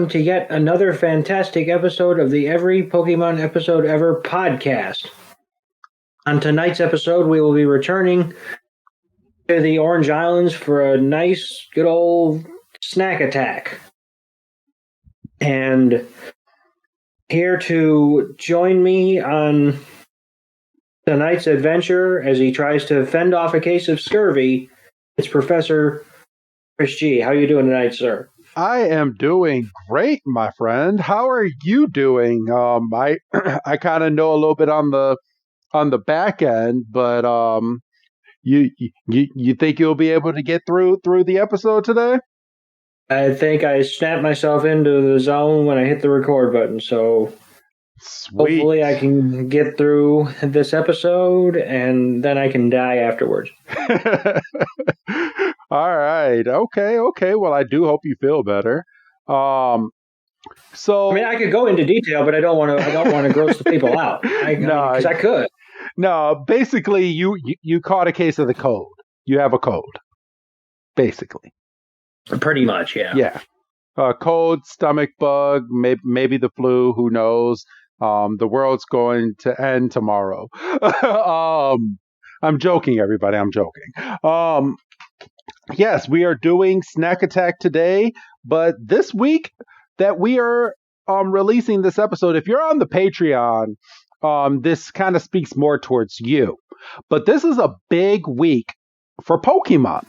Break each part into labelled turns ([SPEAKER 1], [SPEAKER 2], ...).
[SPEAKER 1] welcome to yet another fantastic episode of the Every Pokemon Episode Ever podcast. On tonight's episode, we will be returning to the Orange Islands for a nice, good old snack attack. And here to join me on tonight's adventure as he tries to fend off a case of scurvy, it's Professor Chris G. How are you doing tonight, sir?
[SPEAKER 2] I am doing great, my friend. How are you doing? I kind of know a little bit on the back end, but you think you'll be able to get through the episode today?
[SPEAKER 1] I think I snapped myself into the zone when I hit the record button, so
[SPEAKER 2] Sweet.
[SPEAKER 1] Hopefully I can get through this episode and then I can die afterwards.
[SPEAKER 2] All right. Okay. Well, I do hope you feel better. So
[SPEAKER 1] I mean, I could go into detail, but I don't want to gross the people out. Because I could.
[SPEAKER 2] No, basically, you caught a case of the cold. You have a cold, basically.
[SPEAKER 1] Pretty much, yeah.
[SPEAKER 2] Yeah. Cold, stomach bug, maybe the flu. Who knows? The world's going to end tomorrow. I'm joking, everybody. I'm joking. Yes, we are doing Snack Attack today, but this week that we are releasing this episode, if you're on the Patreon, this kind of speaks more towards you. But this is a big week for Pokemon.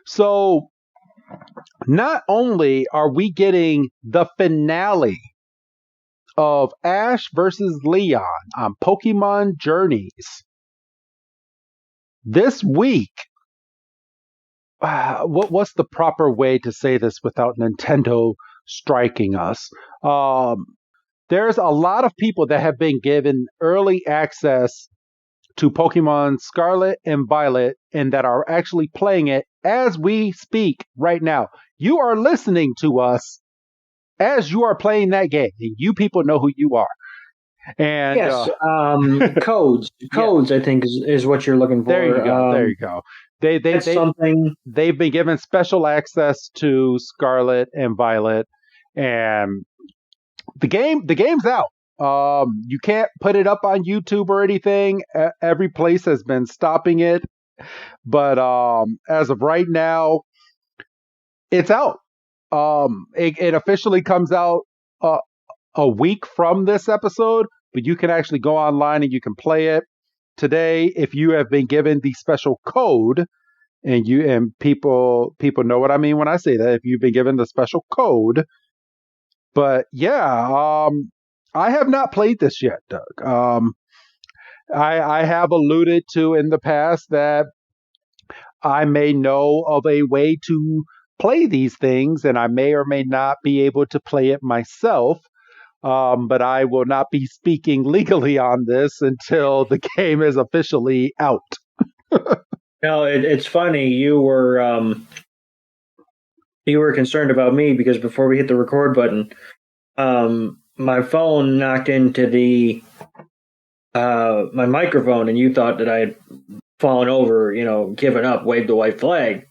[SPEAKER 2] So not only are we getting the finale of Ash versus Leon on Pokemon Journeys this week. What's the proper way to say this without Nintendo striking us? There's a lot of people that have been given early access to Pokemon Scarlet and Violet and that are actually playing it as we speak right now. You are listening to us as you are playing that game, and you people know who you are. And
[SPEAKER 1] yes, codes. Codes, yeah. I think, is what you're looking for.
[SPEAKER 2] There you go. They've been given special access to Scarlet and Violet, and the game's out. You can't put it up on YouTube or anything. Every place has been stopping it, but as of right now, it's out. It officially comes out a week from this episode, but you can actually go online and you can play it today if you have been given the special code, and people know what I mean when I say that, if you've been given the special code. But yeah, I have not played this yet, Doug. I have alluded to in the past that I may know of a way to play these things, and I may or may not be able to play it myself. But I will not be speaking legally on this until the game is officially out.
[SPEAKER 1] No, it's funny. You were concerned about me because before we hit the record button, my phone knocked into the my microphone, and you thought that I had fallen over, given up, waved the white flag.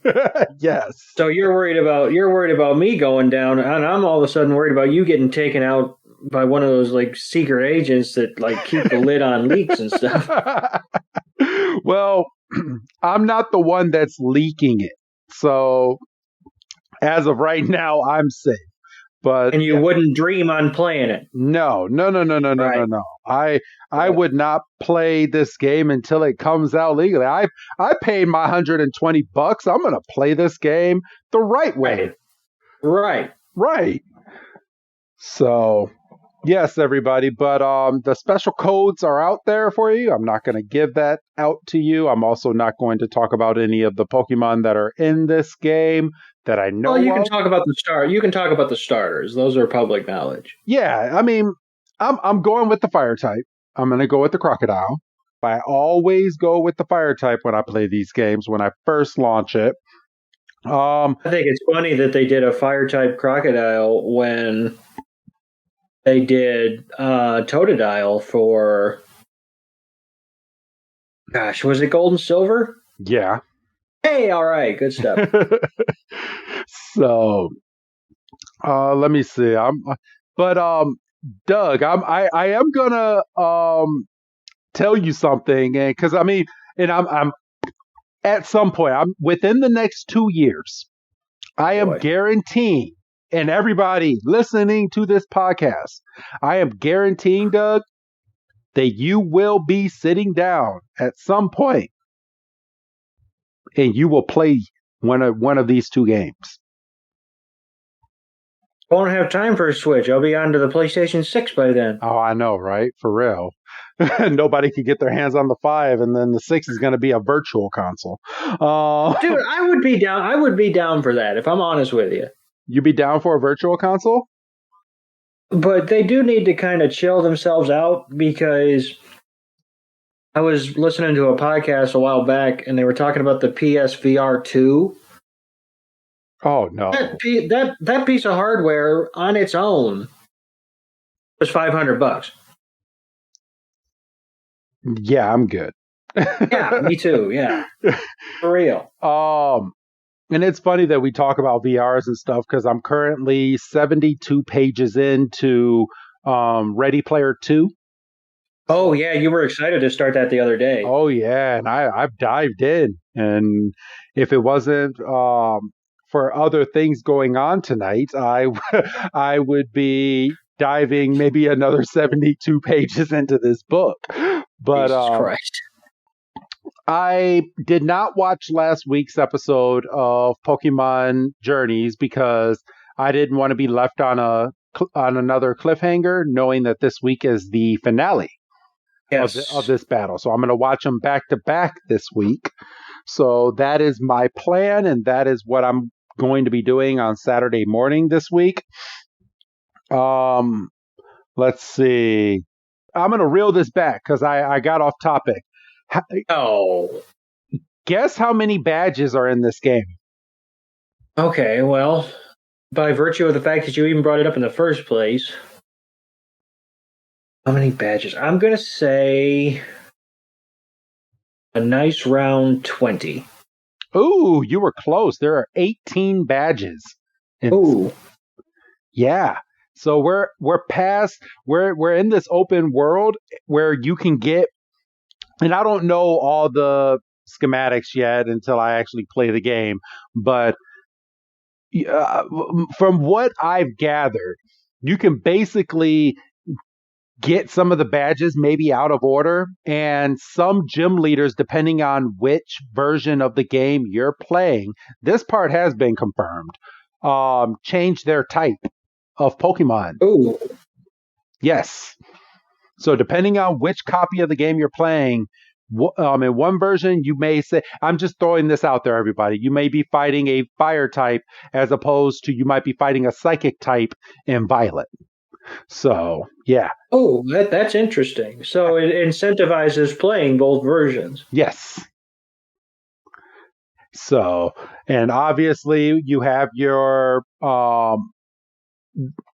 [SPEAKER 2] Yes.
[SPEAKER 1] So you're worried about me going down, and I'm all of a sudden worried about you getting taken out by one of those like secret agents that like keep the lid on leaks and stuff.
[SPEAKER 2] Well, I'm not the one that's leaking it. So as of right now, I'm safe. But
[SPEAKER 1] and you wouldn't dream on playing it.
[SPEAKER 2] No. I would not play this game until it comes out legally. I paid my $120. I'm going to play this game the right way. Right. So, yes, everybody. But the special codes are out there for you. I'm not going to give that out to you. I'm also not going to talk about any of the Pokemon that are in this game that I know.
[SPEAKER 1] Well, you can talk about the start. You can talk about the starters. Those are public knowledge.
[SPEAKER 2] Yeah, I mean, I'm going with the fire type. I'm going to go with the crocodile. I always go with the fire type when I play these games when I first launch it.
[SPEAKER 1] I think it's funny that they did a fire type crocodile when they did Totodile for. Gosh, was it Gold and Silver?
[SPEAKER 2] Yeah.
[SPEAKER 1] Hey, all right, good stuff.
[SPEAKER 2] So, Let me see. But Doug, I am gonna tell you something, and because I mean, and I'm at some point, I'm within the next 2 years, I am
[SPEAKER 1] Boy.
[SPEAKER 2] guaranteeing, and everybody listening to this podcast, I am guaranteeing, Doug, that you will be sitting down at some point and you will play one of these two games.
[SPEAKER 1] Won't have time for a Switch. I'll be on to the PlayStation 6 by then.
[SPEAKER 2] Oh, I know, right? For real. Nobody could get their hands on the 5, and then the 6 is going to be a virtual console.
[SPEAKER 1] Dude, I would be down. I would be down for that if I'm honest with you.
[SPEAKER 2] You be down for a virtual console?
[SPEAKER 1] But they do need to kind of chill themselves out, because I was listening to a podcast a while back and they were talking about the PSVR 2.
[SPEAKER 2] Oh, no.
[SPEAKER 1] That piece of hardware on its own was $500.
[SPEAKER 2] Yeah, I'm good.
[SPEAKER 1] Yeah, me too. Yeah, for real.
[SPEAKER 2] And it's funny that we talk about VRs and stuff, because I'm currently 72 pages into Ready Player 2.
[SPEAKER 1] Oh, yeah, you were excited to start that the other day.
[SPEAKER 2] Oh, yeah, and I've dived in. And if it wasn't for other things going on tonight, I would be diving maybe another 72 pages into this book. But
[SPEAKER 1] Jesus Christ.
[SPEAKER 2] I did not watch last week's episode of Pokemon Journeys because I didn't want to be left on another cliffhanger, knowing that this week is the finale of this battle. So I'm going to watch them back to back this week. So that is my plan, and that is what I'm going to be doing on Saturday morning this week. Let's see. I'm going to reel this back because I got off topic. Guess how many badges are in this game?
[SPEAKER 1] Okay, well, by virtue of the fact that you even brought it up in the first place, how many badges? I'm going to say a nice round 20.
[SPEAKER 2] Ooh, you were close. There are 18 badges.
[SPEAKER 1] Ooh.
[SPEAKER 2] Yeah. So we're in this open world where you can get, and I don't know all the schematics yet until I actually play the game, but from what I've gathered, you can basically get some of the badges maybe out of order, and some gym leaders, depending on which version of the game you're playing, this part has been confirmed, change their type of Pokemon.
[SPEAKER 1] Ooh.
[SPEAKER 2] Yes. So depending on which copy of the game you're playing, in one version, you may say, I'm just throwing this out there, everybody. You may be fighting a fire type as opposed to you might be fighting a psychic type in Violet. So, yeah.
[SPEAKER 1] Oh, that's interesting. So it incentivizes playing both versions.
[SPEAKER 2] Yes. So, and obviously you have your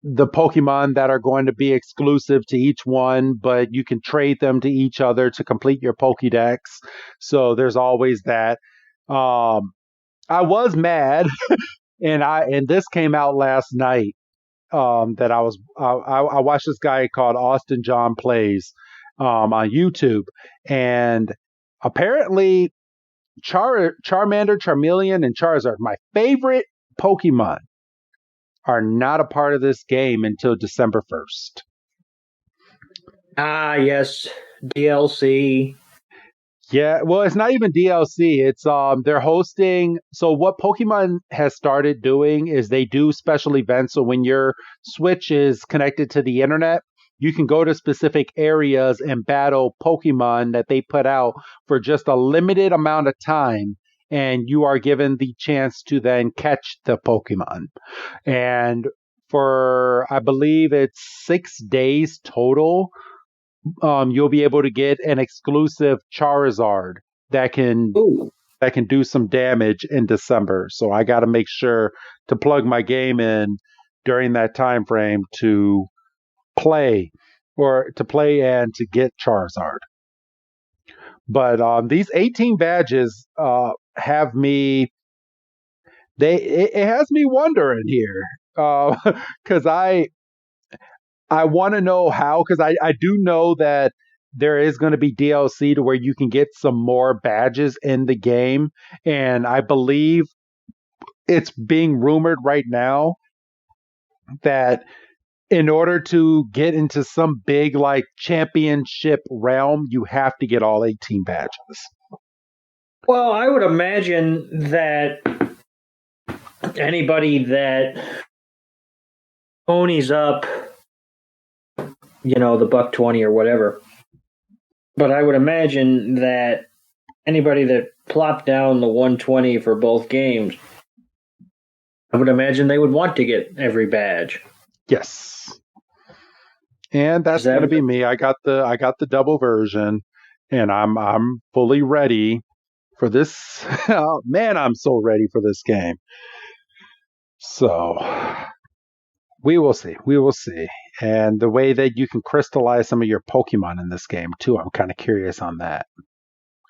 [SPEAKER 2] the Pokemon that are going to be exclusive to each one, but you can trade them to each other to complete your Pokédex. So there's always that. I was mad, and this came out last night. That I watched this guy called Austin John Plays on YouTube, and apparently Charmander, Charmeleon, and Charizard, my favorite Pokemon, are not a part of this game until December 1st.
[SPEAKER 1] Ah, yes, DLC.
[SPEAKER 2] Yeah, well, it's not even DLC. It's they're hosting. So what Pokemon has started doing is they do special events. So when your Switch is connected to the internet, you can go to specific areas and battle Pokemon that they put out for just a limited amount of time, and you are given the chance to then catch the Pokemon. And for, I believe it's 6 days total, you'll be able to get an exclusive Charizard that can do some damage in December. So I got to make sure to plug my game in during that time frame to play and to get Charizard. But these 18 badges have me. It has me wondering here. Because I want to know how, because I do know that there is going to be DLC to where you can get some more badges in the game. And I believe it's being rumored right now that in order to get into some big like championship realm, you have to get all 18 badges.
[SPEAKER 1] Well, I would imagine that anybody that ponies up, the $120 or whatever. But I would imagine that anybody that plopped down the 120 for both games, I would imagine they would want to get every badge.
[SPEAKER 2] Yes. And that's going to be me. I got the double version, and I'm fully ready for this. Oh, man, I'm so ready for this game. So we will see. We will see. And the way that you can crystallize some of your Pokemon in this game, too, I'm kind of curious on that.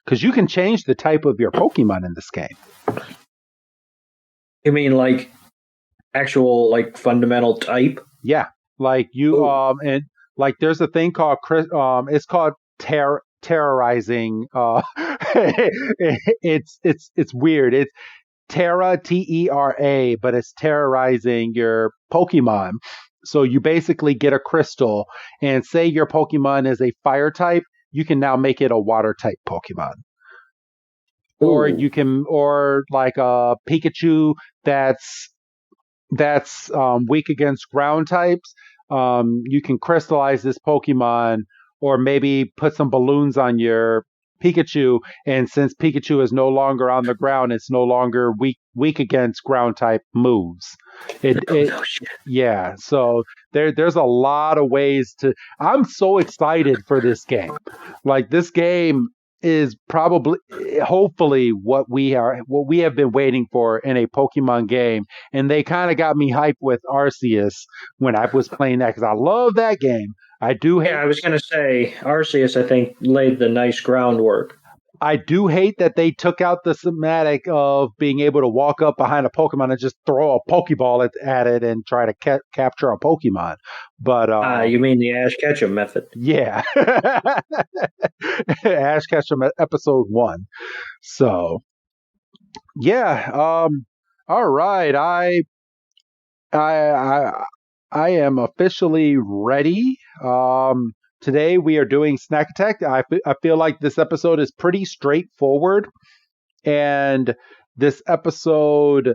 [SPEAKER 2] Because you can change the type of your Pokemon in this game.
[SPEAKER 1] You mean like actual, like, fundamental type?
[SPEAKER 2] Yeah. Like you, and like there's a thing called, it's called terrorizing. It's weird. It's Terra, Tera, but it's terrorizing your Pokemon. So you basically get a crystal, and say your Pokemon is a fire type, you can now make it a water type Pokemon. Ooh. Or you can, or like a Pikachu that's weak against ground types. You can crystallize this Pokemon, or maybe put some balloons on your Pikachu, and since Pikachu is no longer on the ground, it's no longer weak against ground type moves. Yeah, so there's a lot of ways to. I'm so excited for this game. Like, this game is probably, hopefully, what we have been waiting for in a Pokemon game, and they kind of got me hyped with Arceus when I was playing that, because I love that game. I do hate.
[SPEAKER 1] Yeah, I was going to say Arceus, I think, laid the nice groundwork.
[SPEAKER 2] I do hate that they took out the thematic of being able to walk up behind a Pokemon and just throw a Pokeball at it and try to capture a Pokemon. But
[SPEAKER 1] you mean the Ash Ketchum method?
[SPEAKER 2] Yeah, Ash Ketchum episode 1. So yeah, all right. I am officially ready. Today we are doing Snack Attack. I feel like this episode is pretty straightforward, and this episode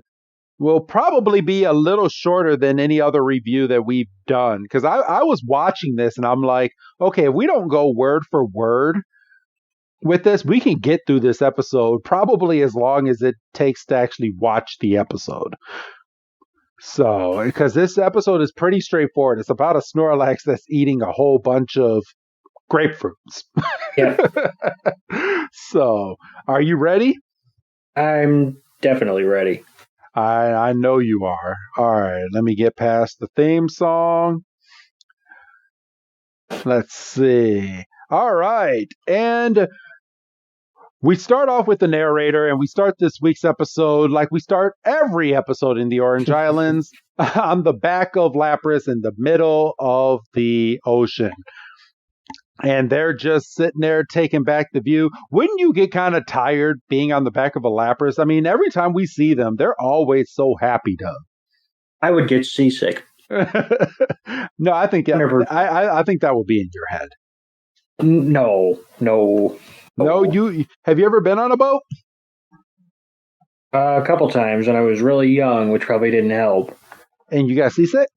[SPEAKER 2] will probably be a little shorter than any other review that we've done, because I was watching this and I'm like, okay, if we don't go word for word with this, we can get through this episode probably as long as it takes to actually watch the episode. So, because this episode is pretty straightforward. It's about a Snorlax that's eating a whole bunch of grapefruits.
[SPEAKER 1] Yeah.
[SPEAKER 2] So, are you ready?
[SPEAKER 1] I'm definitely ready.
[SPEAKER 2] I know you are. All right, let me get past the theme song. Let's see. All right, and we start off with the narrator, and we start this week's episode like we start every episode in the Orange Islands, on the back of Lapras in the middle of the ocean. And they're just sitting there taking back the view. Wouldn't you get kind of tired being on the back of a Lapras? I mean, every time we see them, they're always so happy, Doug. I
[SPEAKER 1] would get seasick.
[SPEAKER 2] No, I think I think that will be in your head.
[SPEAKER 1] No.
[SPEAKER 2] No, have you ever been on a boat?
[SPEAKER 1] A couple times when I was really young, which probably didn't help.
[SPEAKER 2] And you got seasick?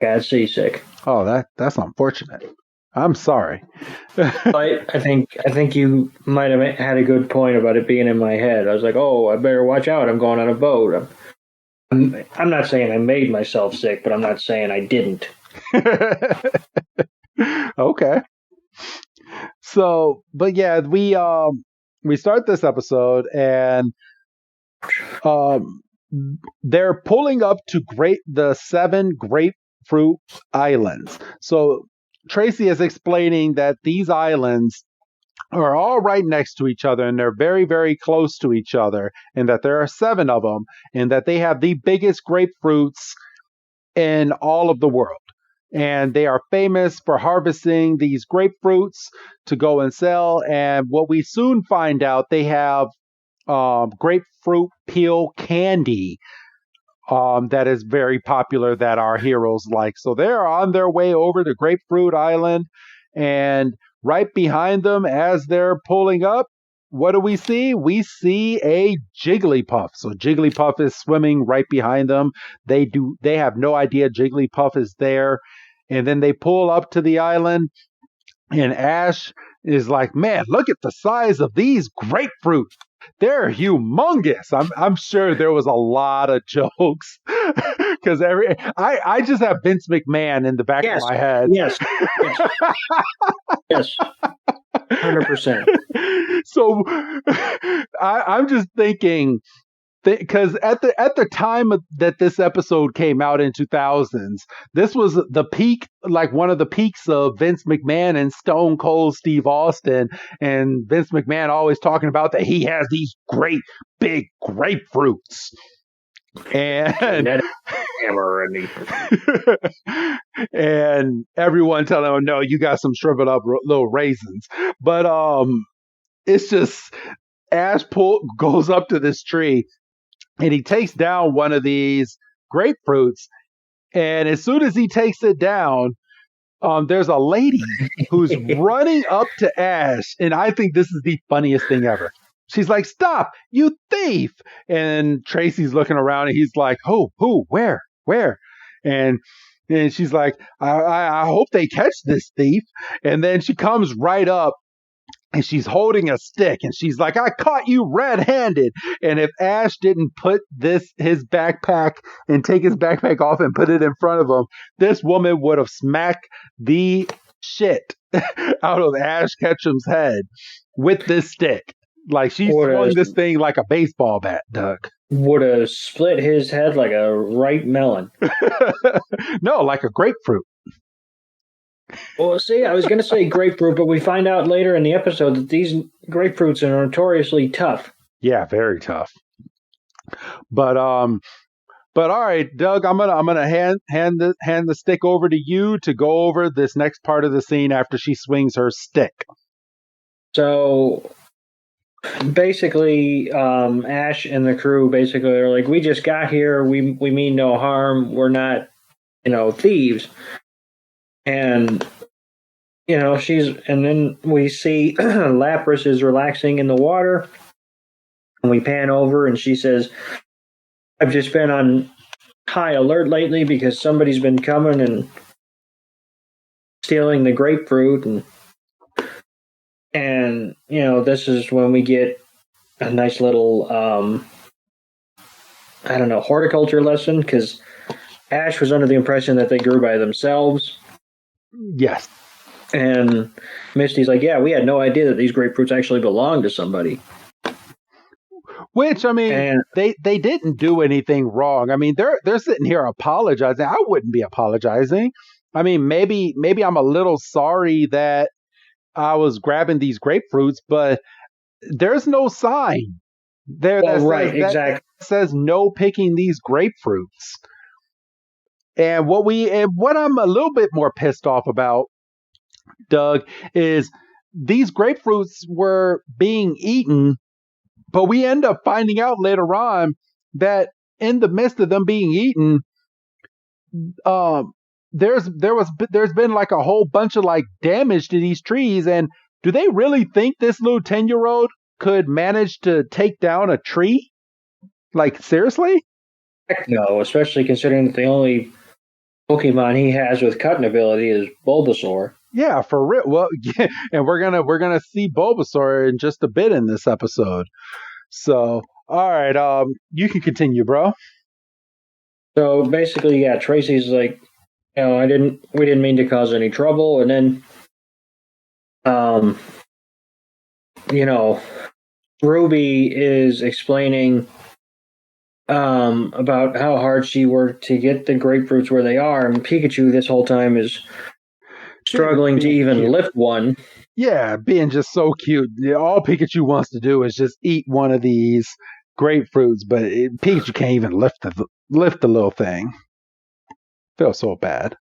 [SPEAKER 1] Got seasick.
[SPEAKER 2] Oh, that's unfortunate. I'm sorry.
[SPEAKER 1] But I think you might have had a good point about it being in my head. I was like, oh, I better watch out. I'm going on a boat. I'm not saying I made myself sick, but I'm not saying I didn't.
[SPEAKER 2] Okay. So, but yeah, we start this episode, and they're pulling up to the 7 Grapefruit Islands. So Tracy is explaining that these islands are all right next to each other, and they're very, very close to each other, and that there are 7 of them, and that they have the biggest grapefruits in all of the world. And they are famous for harvesting these grapefruits to go and sell. And what we soon find out, they have grapefruit peel candy that is very popular that our heroes like. So they're on their way over to Grapefruit Island. And right behind them, as they're pulling up, what do we see? We see a Jigglypuff. So Jigglypuff is swimming right behind them. They have no idea Jigglypuff is there. And then they pull up to the island, and Ash is like, "Man, look at the size of these grapefruit. They're humongous." I'm sure there was a lot of jokes because I just have Vince McMahon in the back of my head.
[SPEAKER 1] Yes. 100%.
[SPEAKER 2] So I'm just thinking, because at the time that this episode came out in 2000s, this was the peak, like one of the peaks of Vince McMahon and Stone Cold Steve Austin, and Vince McMahon always talking about that he has these great big grapefruits. And
[SPEAKER 1] hammer
[SPEAKER 2] and everyone telling him, "No, you got some shriveled up little raisins." But it's just Ash goes up to this tree, and he takes down one of these grapefruits. And as soon as he takes it down, there's a lady who's running up to Ash, and I think this is the funniest thing ever. She's like, "Stop, you thief!" And Tracy's looking around, and he's like, "Who, where?" And she's like, I hope they catch this thief." And then she comes right up, and she's holding a stick, and she's like, "I caught you red-handed." And if Ash didn't put his backpack and take his backpack off and put it in front of him, this woman would have smacked the shit out of Ash Ketchum's head with this stick. Like, she swung this thing like a baseball bat, Doug.
[SPEAKER 1] Would have split his head like a ripe melon.
[SPEAKER 2] No, like a grapefruit.
[SPEAKER 1] Well, see, I was going to say grapefruit, but we find out later in the episode that these grapefruits are notoriously tough.
[SPEAKER 2] Yeah, very tough. But all right, Doug, I'm gonna hand the stick over to you to go over this next part of the scene after she swings her stick.
[SPEAKER 1] So basically, Ash and the crew basically are like, "We just got here. We mean no harm. We're not, thieves." And and then we see Lapras is relaxing in the water, and we pan over, and she says, "I've just been on high alert lately because somebody's been coming and stealing the grapefruit." And this is when we get a nice little horticulture lesson, because Ash was under the impression that they grew by themselves.
[SPEAKER 2] Yes.
[SPEAKER 1] And Misty's like, "Yeah, we had no idea that these grapefruits actually belong to somebody."
[SPEAKER 2] Which, I mean, they didn't do anything wrong. I mean, they're sitting here apologizing. I wouldn't be apologizing. I mean, maybe I'm a little sorry that I was grabbing these grapefruits, but there's no sign there that says no picking these grapefruits. And what I'm a little bit more pissed off about, Doug, is these grapefruits were being eaten, but we end up finding out later on that in the midst of them being eaten, there's been like a whole bunch of like damage to these trees. And do they really think this little 10-year-old could manage to take down a tree? Like, seriously?
[SPEAKER 1] Heck no, especially considering that the only Pokemon he has with cutting ability is Bulbasaur.
[SPEAKER 2] Yeah, for real. Well, yeah, and we're gonna see Bulbasaur in just a bit in this episode. So, all right, you can continue, bro.
[SPEAKER 1] So basically, yeah, Tracy's like, we didn't mean to cause any trouble, and then, Ruby is explaining about how hard she worked to get the grapefruits where they are, and Pikachu this whole time is struggling to even lift one.
[SPEAKER 2] Yeah, being just so cute. All Pikachu wants to do is just eat one of these grapefruits, but Pikachu can't even lift the little thing. feel so bad.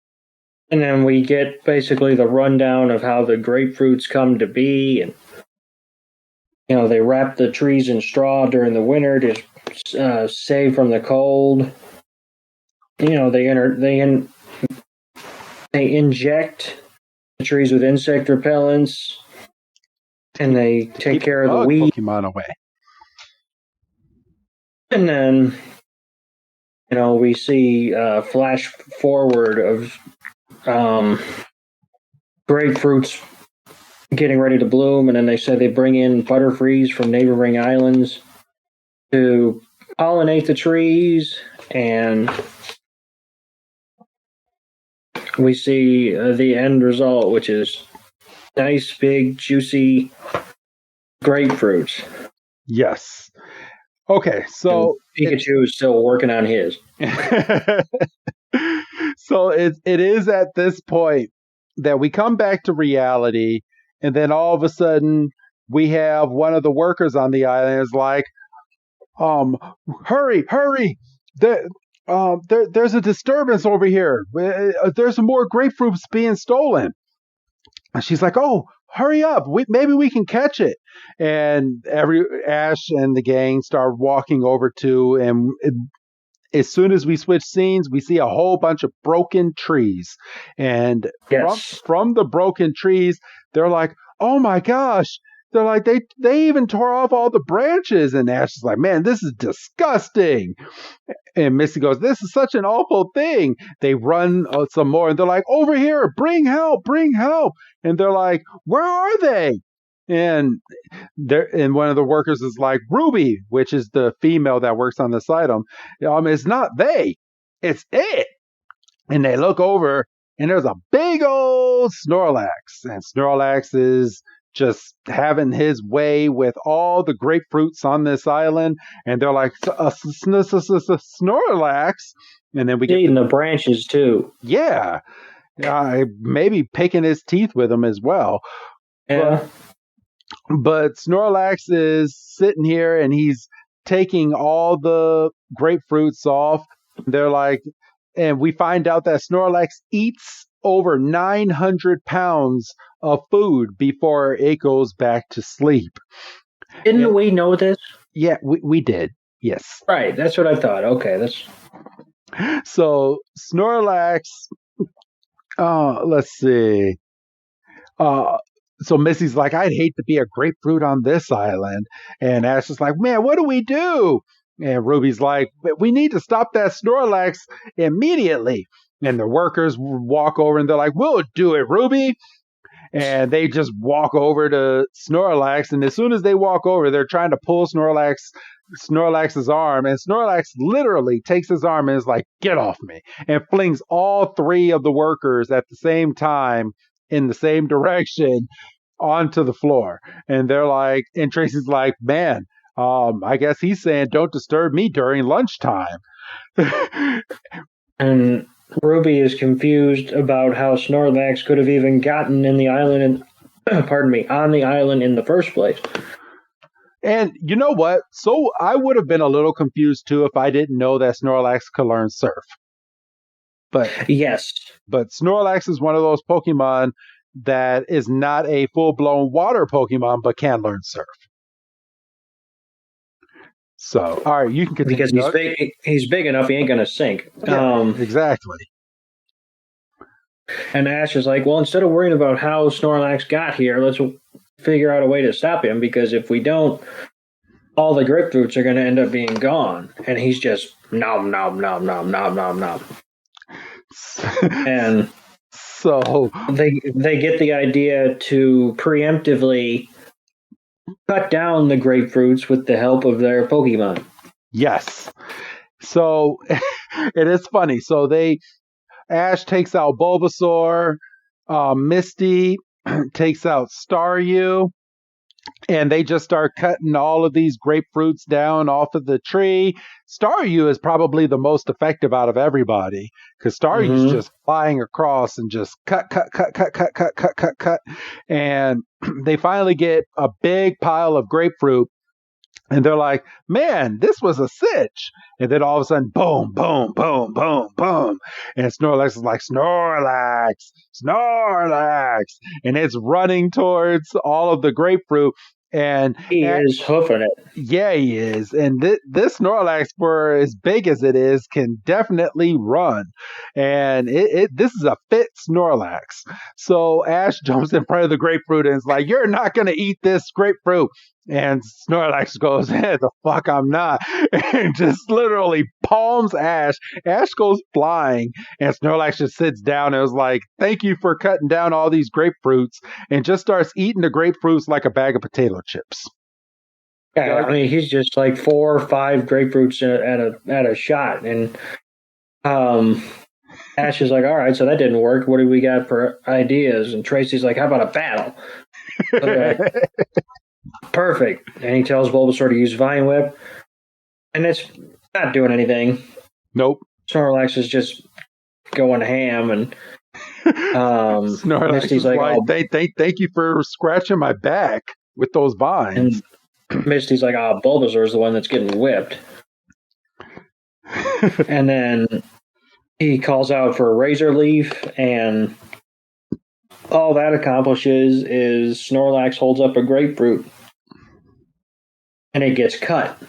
[SPEAKER 1] And then we get basically the rundown of how the grapefruits come to be, and they wrap the trees in straw during the winter to save from the cold. They inject the trees with insect repellents, and they take care of the weeds.
[SPEAKER 2] Pokemon away.
[SPEAKER 1] And then, we see flash forward of grapefruits getting ready to bloom, and then they said they bring in butterfrees from neighboring islands to pollinate the trees, and we see the end result, which is nice, big, juicy grapefruits.
[SPEAKER 2] Yes. Okay, so
[SPEAKER 1] and Pikachu is still working on his.
[SPEAKER 2] So it is at this point that we come back to reality, and then all of a sudden we have one of the workers on the island is like, hurry! There's a disturbance over here. There's some more grapefruits being stolen. And she's like, oh, hurry up. Maybe we can catch it. And Ash and the gang start walking over to, and as soon as we switch scenes, we see a whole bunch of broken trees. And from the broken trees, they're like, oh my gosh. They're like, they even tore off all the branches. And Ash is like, man, this is disgusting. And Misty goes, this is such an awful thing. They run some more, and they're like, over here, bring help. And they're like, where are they? And one of the workers is like, Ruby, which is the female that works on this item. It's not they, it's it. And they look over, and there's a big old Snorlax. And Snorlax is just having his way with all the grapefruits on this island. And they're like, Snorlax. And then we get
[SPEAKER 1] eating the branches too.
[SPEAKER 2] Yeah. Maybe picking his teeth with them as well.
[SPEAKER 1] Yeah.
[SPEAKER 2] But Snorlax is sitting here, and he's taking all the grapefruits off. They're like, and we find out that Snorlax eats over 900 pounds of food before it goes back to sleep.
[SPEAKER 1] Didn't we know this?
[SPEAKER 2] Yeah, we did. Yes.
[SPEAKER 1] Right. That's what I thought. Okay.
[SPEAKER 2] So Snorlax, let's see. So Missy's like, I'd hate to be a grapefruit on this island. And Ash is like, man, what do we do? And Ruby's like, we need to stop that Snorlax immediately. And the workers walk over, and they're like, we'll do it, Ruby. And they just walk over to Snorlax. And as soon as they walk over, they're trying to pull Snorlax's arm. And Snorlax literally takes his arm and is like, get off me. And flings all three of the workers at the same time in the same direction onto the floor. And they're like, and Tracy's like, man, I guess he's saying don't disturb me during lunchtime.
[SPEAKER 1] And Ruby is confused about how Snorlax could have even gotten in the island on the island in the first place.
[SPEAKER 2] And you know what? So I would have been a little confused too if I didn't know that Snorlax could learn surf. But
[SPEAKER 1] yes.
[SPEAKER 2] But Snorlax is one of those Pokemon that is not a full-blown water Pokemon, but can learn surf. So, all right, you can continue.
[SPEAKER 1] Because he's big enough, he ain't going to sink.
[SPEAKER 2] Yeah, exactly.
[SPEAKER 1] And Ash is like, well, instead of worrying about how Snorlax got here, let's figure out a way to stop him, because if we don't, all the grapefruits are going to end up being gone. And he's just nom, nom, nom, nom, nom, nom, nom. And
[SPEAKER 2] so
[SPEAKER 1] they get the idea to preemptively cut down the grapefruits with the help of their Pokemon.
[SPEAKER 2] Yes. So it is funny. So Ash takes out Bulbasaur, Misty takes out Staryu, and they just start cutting all of these grapefruits down off of the tree. Staryu is probably the most effective out of everybody, because Staryu's just flying across and just cut. And they finally get a big pile of grapefruit, And they're like, man, this was a sitch. And then all of a sudden, boom, boom, boom, boom, boom. And Snorlax is like, Snorlax, Snorlax. And it's running towards all of the grapefruit. And
[SPEAKER 1] he is hoofing it.
[SPEAKER 2] Yeah, he is. And this Snorlax, for as big as it is, can definitely run. And this is a fit Snorlax. So Ash jumps in front of the grapefruit and is like, you're not going to eat this grapefruit. And Snorlax goes, the fuck I'm not. And just literally palms Ash. Ash goes flying. And Snorlax just sits down and was like, thank you for cutting down all these grapefruits. And just starts eating the grapefruits like a bag of potato chips.
[SPEAKER 1] Yeah, I mean, he's just like 4 or 5 grapefruits at a shot. And Ash is like, all right, so that didn't work. What do we got for ideas? And Tracy's like, how about a battle? Perfect. And he tells Bulbasaur to use Vine Whip. And it's not doing anything.
[SPEAKER 2] Nope.
[SPEAKER 1] Snorlax is just going ham. And
[SPEAKER 2] Snorlax Misty's like, oh, thank you for scratching my back with those vines.
[SPEAKER 1] And Misty's like, oh, Bulbasaur is the one that's getting whipped. And then he calls out for a Razor Leaf, and all that accomplishes is Snorlax holds up a grapefruit, and it gets cut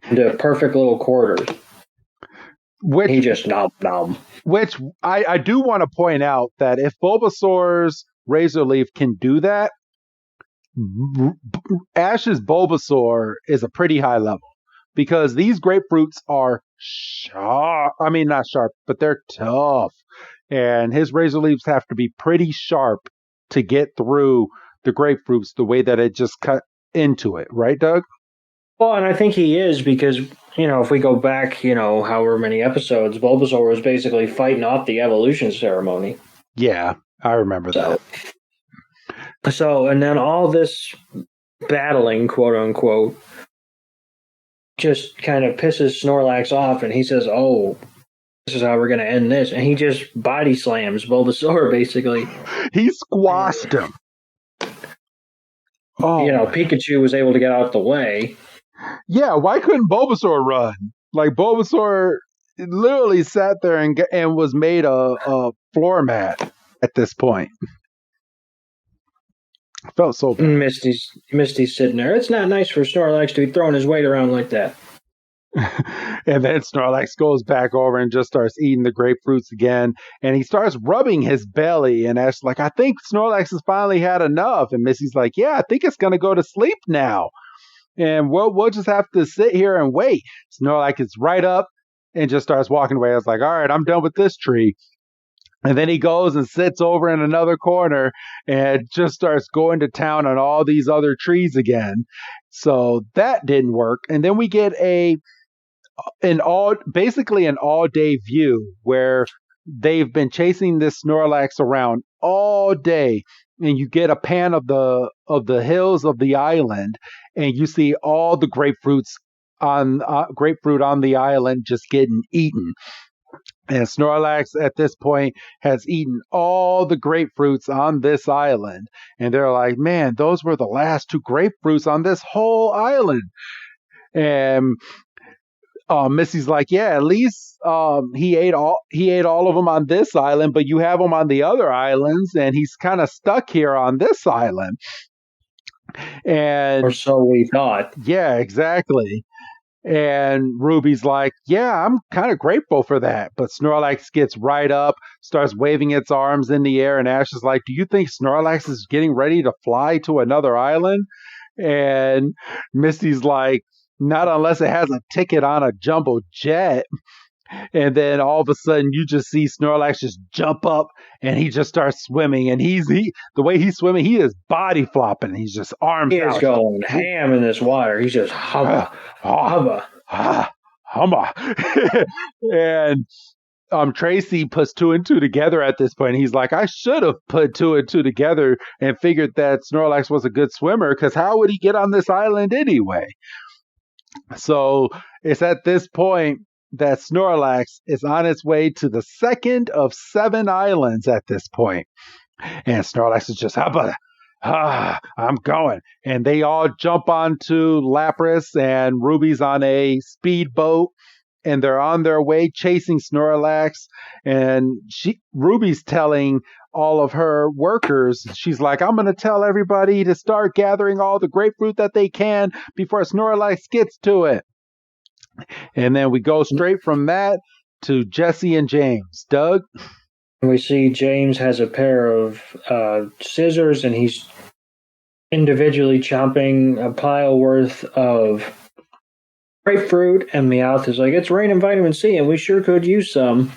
[SPEAKER 1] into perfect little quarters. He just nom.
[SPEAKER 2] Which I do want to point out that if Bulbasaur's Razor Leaf can do that, Ash's Bulbasaur is a pretty high level, because these grapefruits are sharp. I mean, not sharp, but they're tough. And his Razor Leaves have to be pretty sharp to get through the grapefruits the way that it just cut into it. Right, Doug?
[SPEAKER 1] Well, and I think he is, because, if we go back, however many episodes, Bulbasaur was basically fighting off the evolution ceremony.
[SPEAKER 2] Yeah, I remember that.
[SPEAKER 1] So, and then all this battling, quote unquote, just kind of pisses Snorlax off, and he says, oh, this is how we're going to end this. And he just body slams Bulbasaur, basically.
[SPEAKER 2] He squashed him.
[SPEAKER 1] Oh, Pikachu was able to get out of the way.
[SPEAKER 2] Yeah, why couldn't Bulbasaur run? Like, Bulbasaur literally sat there and was made a floor mat at this point. I felt so bad.
[SPEAKER 1] Misty's sitting there. It's not nice for Snorlax to be throwing his weight around like that.
[SPEAKER 2] And then Snorlax goes back over and just starts eating the grapefruits again. And he starts rubbing his belly. And Ash's like, I think Snorlax has finally had enough. And Misty's like, yeah, I think it's going to go to sleep now. And we'll just have to sit here and wait. Snorlax is right up and just starts walking away. I was like, all right, I'm done with this tree. And then he goes and sits over in another corner and just starts going to town on all these other trees again. So that didn't work. And then we get basically an all-day view where they've been chasing this Snorlax around all day. And you get a pan of the hills of the island, and you see all the grapefruit on the island just getting eaten. And Snorlax at this point has eaten all the grapefruits on this island. And they're like, man, those were the last 2 grapefruits on this whole island. And Missy's like, yeah, at least he ate all of them on this island, but you have them on the other islands, and he's kind of stuck here on this island.
[SPEAKER 1] Or so we thought.
[SPEAKER 2] Yeah, exactly. And Ruby's like, yeah, I'm kind of grateful for that. But Snorlax gets right up, starts waving its arms in the air, and Ash is like, do you think Snorlax is getting ready to fly to another island? And Misty's like, not unless it has a ticket on a jumbo jet. And then all of a sudden you just see Snorlax just jump up and he just starts swimming. And the way he's swimming, he is body flopping. He's just arms out.
[SPEAKER 1] He's going ham in this water. He's just hubba.
[SPEAKER 2] And Tracy puts 2 and 2 together at this point. He's like, I should have put 2 and 2 together and figured that Snorlax was a good swimmer, because how would he get on this island anyway? So it's at this point that Snorlax is on its way to the second of 7 islands at this point. And Snorlax is just, hubba, I'm going. And they all jump onto Lapras, and Ruby's on a speedboat, and they're on their way chasing Snorlax. And Ruby's telling all of her workers, she's like, I'm going to tell everybody to start gathering all the grapefruit that they can before Snorlax gets to it. And then we go straight from that to Jesse and James. Doug?
[SPEAKER 1] We see James has a pair of scissors, and he's individually chopping a pile worth of grapefruit, and Meowth is like, it's raining vitamin C, and we sure could use some.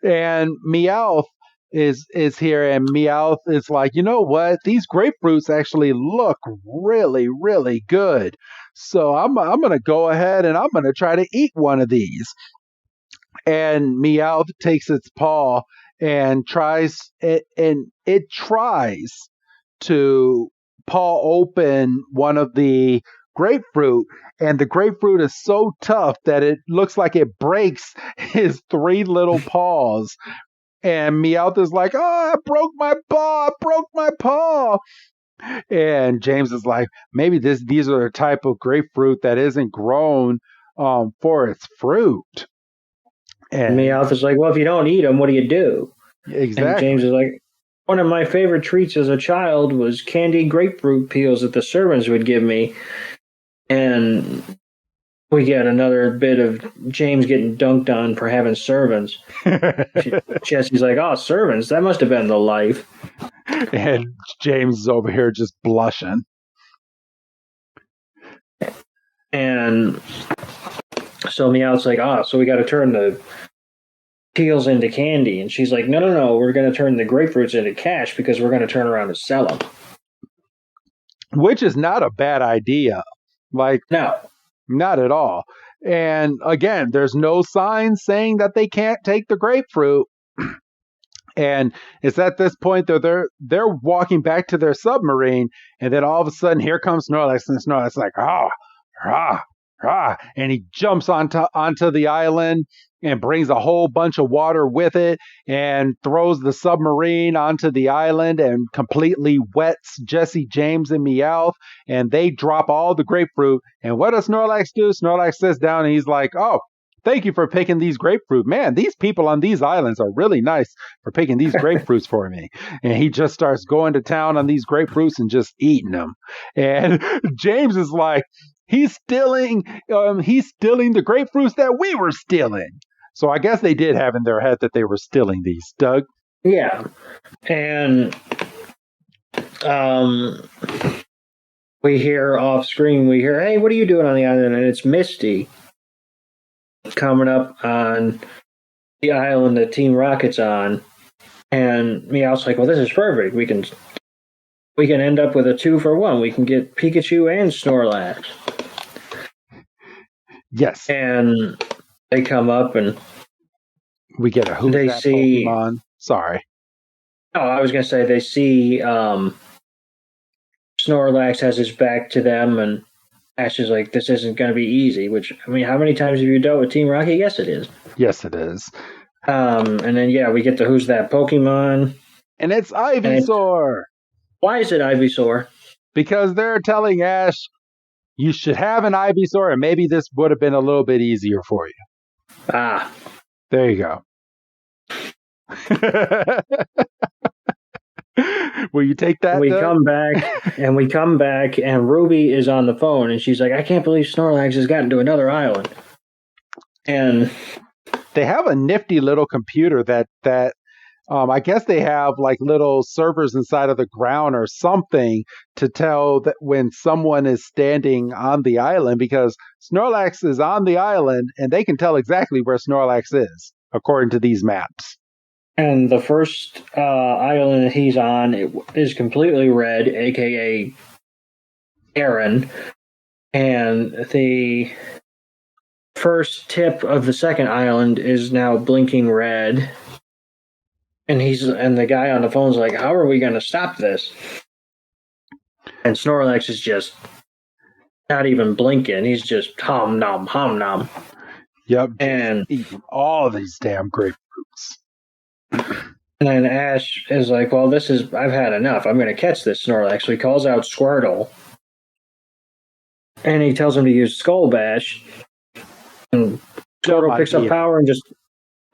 [SPEAKER 2] And Meowth is here, and Meowth is like, you know what? These grapefruits actually look really, really good. So I'm going to go ahead and I'm going to try to eat one of these. And Meowth takes its paw and tries to paw open one of the grapefruit, and the grapefruit is so tough that it looks like it breaks his 3 little paws. And Meowth is like, oh, I broke my paw. And James is like, maybe these are a type of grapefruit that isn't grown for its fruit.
[SPEAKER 1] And Meowth is like, well, if you don't eat them, what do you do?
[SPEAKER 2] Exactly.
[SPEAKER 1] And James is like, one of my favorite treats as a child was candied grapefruit peels that the servants would give me. And we get another bit of James getting dunked on for having servants. Jesse's like, oh, servants, that must have been the life.
[SPEAKER 2] And James is over here just blushing.
[SPEAKER 1] And so Meowth's like, so we got to turn the peels into candy. And she's like, no, we're going to turn the grapefruits into cash because we're going to turn around and sell them.
[SPEAKER 2] Which is not a bad idea. Like,
[SPEAKER 1] no,
[SPEAKER 2] not at all. And again, there's no sign saying that they can't take the grapefruit. And it's at this point that they're walking back to their submarine, and then all of a sudden here comes Snorlax, and Snorlax is like, and he jumps onto the island and brings a whole bunch of water with it and throws the submarine onto the island and completely wets Jesse, James, and Meowth, and they drop all the grapefruit. And what does Snorlax do? Snorlax sits down and he's like, oh, thank you for picking these grapefruit. Man, these people on these islands are really nice for picking these grapefruits for me. And he just starts going to town on these grapefruits and just eating them. And James is like, he's stealing the grapefruits that we were stealing. So I guess they did have in their head that they were stealing these, Doug.
[SPEAKER 1] Yeah. And we hear off screen, hey, what are you doing on the island? And it's Misty coming up on the island that Team Rocket's on. And Meowth's like, well, this is perfect. We can end up with a 2-for-1. We can get Pikachu and Snorlax.
[SPEAKER 2] Yes.
[SPEAKER 1] And they come up and
[SPEAKER 2] we get a Who's
[SPEAKER 1] they
[SPEAKER 2] That
[SPEAKER 1] see
[SPEAKER 2] Pokemon. Sorry.
[SPEAKER 1] Oh, I was gonna say they see Snorlax has his back to them, and Ash is like, this isn't gonna be easy, which, I mean, how many times have you dealt with Team Rocket? Yes, it is.
[SPEAKER 2] Yes, it is.
[SPEAKER 1] And then we get the Who's That Pokemon.
[SPEAKER 2] And it's Ivysaur.
[SPEAKER 1] Why is it Ivysaur?
[SPEAKER 2] Because they're telling Ash, you should have an Ivysaur, and maybe this would have been a little bit easier for you. There you go. Will you take that?
[SPEAKER 1] We come back, and Ruby is on the phone, and she's like, I can't believe Snorlax has gotten to another island. And
[SPEAKER 2] they have a nifty little computer that I guess they have like little servers inside of the ground or something to tell that when someone is standing on the island, because Snorlax is on the island and they can tell exactly where Snorlax is according to these maps.
[SPEAKER 1] And the first island that he's on is completely red, aka Aaron. And the first tip of the second island is now blinking red. And the guy on the phone's like, how are we going to stop this? And Snorlax is just not even blinking. He's just hum nom.
[SPEAKER 2] Yep.
[SPEAKER 1] And
[SPEAKER 2] eating all these damn grapefruits.
[SPEAKER 1] And then Ash is like, well, I've had enough. I'm going to catch this Snorlax. So he calls out Squirtle. And he tells him to use Skull Bash. And Squirtle picks up power and just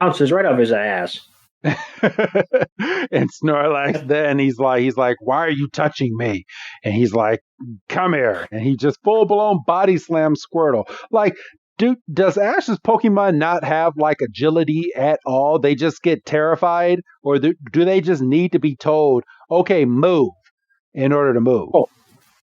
[SPEAKER 1] bounces right up his ass.
[SPEAKER 2] And Snorlax then he's like, why are you touching me? And he's like, come here. And he just full blown body slams Squirtle. Like, dude, does Ash's Pokemon not have like agility at all? They just get terrified, or do they just need to be told, okay, move in order to move?
[SPEAKER 1] Oh,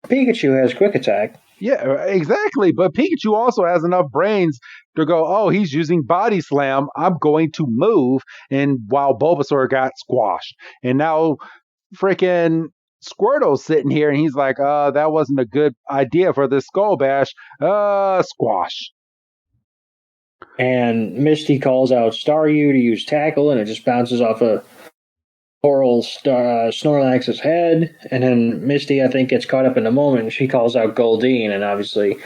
[SPEAKER 1] Pikachu has Quick Attack.
[SPEAKER 2] Yeah, exactly. But Pikachu also has enough brains to go, oh, he's using Body Slam. I'm going to move. And while Bulbasaur got squashed. And now freaking Squirtle's sitting here and he's like, that wasn't a good idea for this Skull Bash. Squash.
[SPEAKER 1] And Misty calls out Staryu to use Tackle, and it just bounces off a Coral Snorlax's head, and then Misty, I think, gets caught up in the moment. She calls out Goldeen, and obviously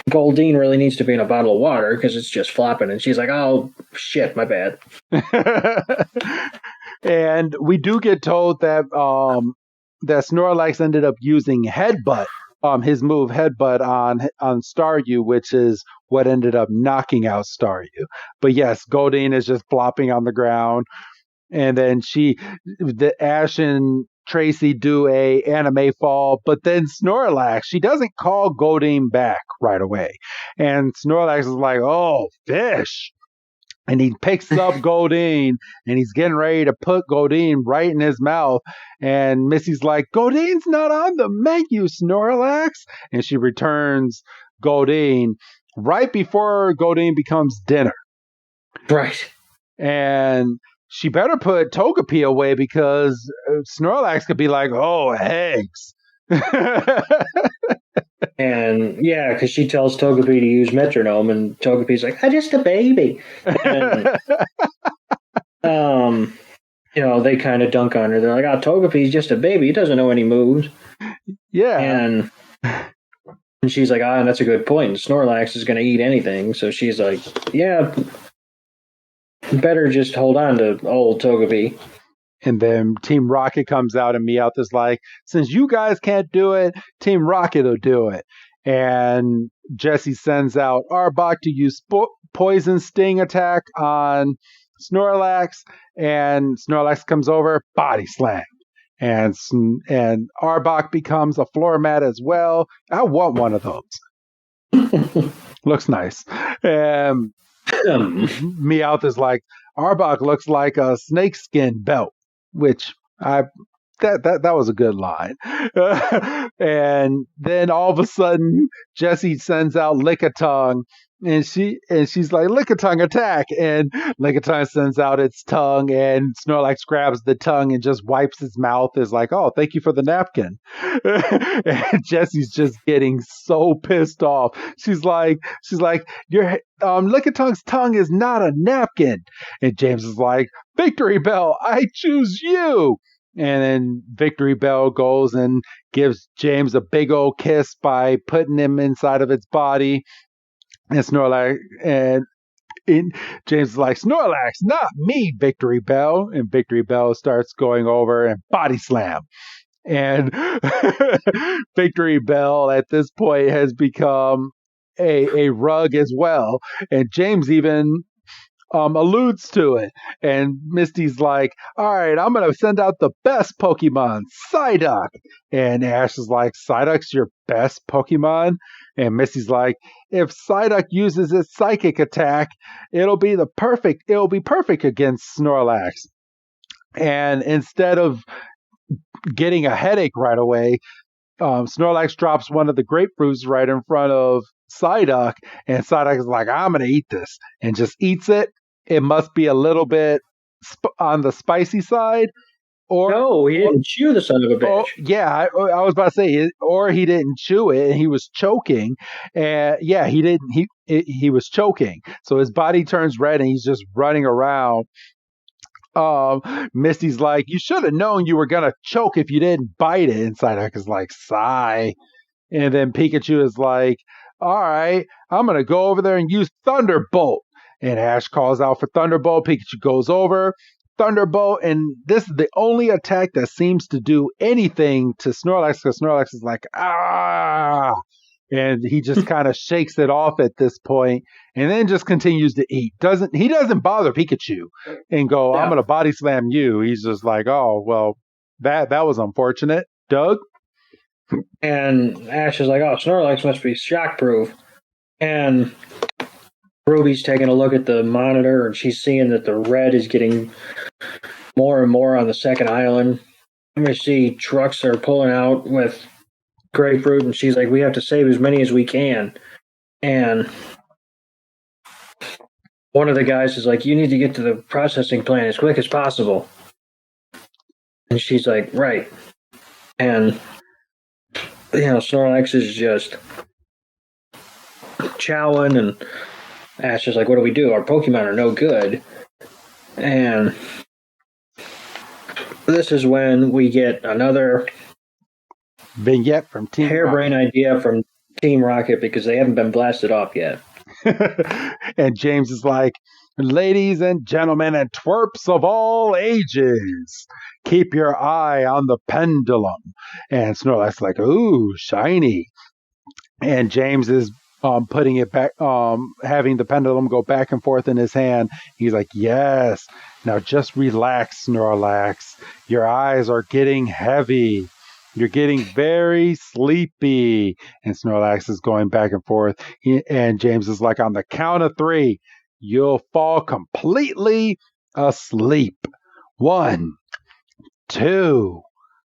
[SPEAKER 1] Goldeen really needs to be in a bottle of water because it's just flopping, and she's like, oh, shit, my bad.
[SPEAKER 2] And we do get told that that Snorlax ended up using Headbutt, his move Headbutt on Staryu, which is what ended up knocking out Staryu. But yes, Goldeen is just flopping on the ground. And then Ash and Tracy do a anime fall, but then Snorlax, she doesn't call Goldeen back right away. And Snorlax is like, oh, fish. And he picks up Goldeen and he's getting ready to put Goldeen right in his mouth. And Missy's like, Goldeen's not on the menu, Snorlax. And she returns Goldeen right before Goldeen becomes dinner.
[SPEAKER 1] Right.
[SPEAKER 2] And she better put Togepi away because Snorlax could be like, oh, eggs.
[SPEAKER 1] And yeah, because she tells Togepi to use Metronome, and Togepi's like, I'm just a baby. And, they kind of dunk on her. They're like, oh, Togepi's just a baby. He doesn't know any moves.
[SPEAKER 2] Yeah.
[SPEAKER 1] And she's like, and that's a good point. Snorlax is going to eat anything. So she's like, yeah, better just hold on to old Togepi.
[SPEAKER 2] And then Team Rocket comes out and Meowth like, since you guys can't do it, Team Rocket will do it. And Jessie sends out Arbok to use Poison Sting attack on Snorlax. And Snorlax comes over, Body Slam. And Arbok becomes a floor mat as well. I want one of those. Looks nice. Meowth is like, Arbok looks like a snakeskin belt, which that was a good line. And then all of a sudden, Jessie sends out Lickitung, and she's like, Lickitung attack, and Lickitung sends out its tongue, and Snorlax grabs the tongue and just wipes his mouth. Is like, oh, thank you for the napkin. And Jessie's just getting so pissed off. She's like, your Lickitung's tongue is not a napkin. And James is like, Victory Bell, I choose you. And then Victory Bell goes and gives James a big old kiss by putting him inside of its body. And Snorlax and James is like, Snorlax, not me, Victory Bell. And Victory Bell starts going over and body slam. And Victory Bell at this point has become a rug as well. And James even alludes to it. And Misty's like, all right, I'm going to send out the best Pokemon, Psyduck. And Ash is like, Psyduck's your best Pokemon? And Misty's like, if Psyduck uses its psychic attack, it'll be perfect against Snorlax. And instead of getting a headache right away, Snorlax drops one of the grapefruits right in front of Psyduck, and Psyduck is like, I'm going to eat this, and just eats it. It must be a little bit on the spicy side. Or
[SPEAKER 1] no, he didn't chew the son of a bitch.
[SPEAKER 2] Oh, yeah, I was about to say, or he didn't chew it, and he was choking. And yeah, he didn't. He was choking, so his body turns red, and he's just running around. Misty's like, you should have known you were gonna choke if you didn't bite it. And Psyduck is like, sigh. And then Pikachu is like, all right, I'm gonna go over there and use Thunderbolt. And Ash calls out for Thunderbolt. Pikachu goes over. Thunderbolt, and this is the only attack that seems to do anything to Snorlax, because Snorlax is like, ah! And he just kind of shakes it off at this point, and then just continues to eat. He doesn't bother Pikachu and go, I'm going to body slam you. He's just like, oh, well, that was unfortunate. Doug?
[SPEAKER 1] And Ash is like, oh, Snorlax must be shockproof. And Ruby's taking a look at the monitor, and she's seeing that the red is getting more and more on the second island. And we see trucks are pulling out with Grapefruit, and she's like, we have to save as many as we can. And one of the guys is like, you need to get to the processing plant as quick as possible. And she's like, right. And Snorlax is just chowing, and Ash is like, what do we do? Our Pokemon are no good. And this is when we get another
[SPEAKER 2] vignette from Team
[SPEAKER 1] harebrained idea from Team Rocket, because they haven't been blasted off yet.
[SPEAKER 2] And James is like, ladies and gentlemen and twerps of all ages, keep your eye on the pendulum. And Snorlax is like, ooh, shiny. And James is putting it back, having the pendulum go back and forth in his hand. He's like, yes, now just relax, Snorlax. Your eyes are getting heavy. You're getting very sleepy. And Snorlax is going back and forth. And James is like, on the count of 3, you'll fall completely asleep. 1, 2,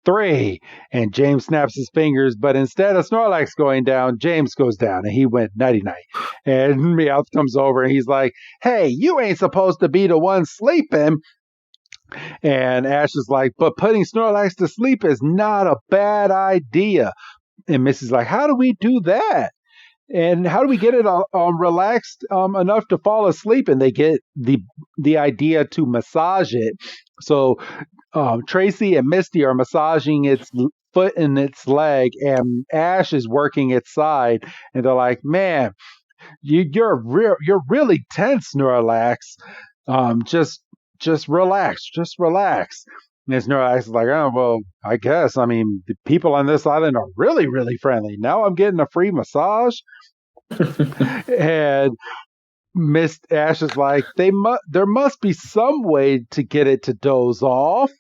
[SPEAKER 2] 3. And James snaps his fingers, but instead of Snorlax going down, James goes down, and he went nighty-night. And Meowth comes over, and he's like, hey, you ain't supposed to be the one sleeping. And Ash is like, but putting Snorlax to sleep is not a bad idea. And Missy's like, how do we do that? And how do we get it relaxed enough to fall asleep? And they get the idea to massage it. So Tracy and Misty are massaging its foot and its leg, and Ash is working its side. And they're like, man, you're really tense, Snorlax. Just relax. And Snorlax is like, oh, well, I guess. I mean, the people on this island are really, really friendly. Now I'm getting a free massage. And Miss Ash is like, there must be some way to get it to doze off.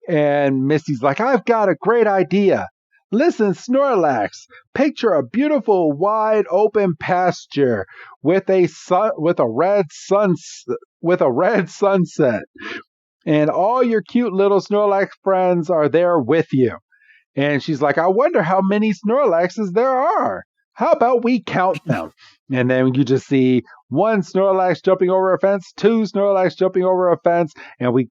[SPEAKER 2] And Misty's like, I've got a great idea. Listen, Snorlax, picture a beautiful, wide open pasture with a red sunset, and all your cute little Snorlax friends are there with you. And she's like, I wonder how many Snorlaxes there are. How about we count them? And then you just see 1 Snorlax jumping over a fence, 2 Snorlax jumping over a fence, and we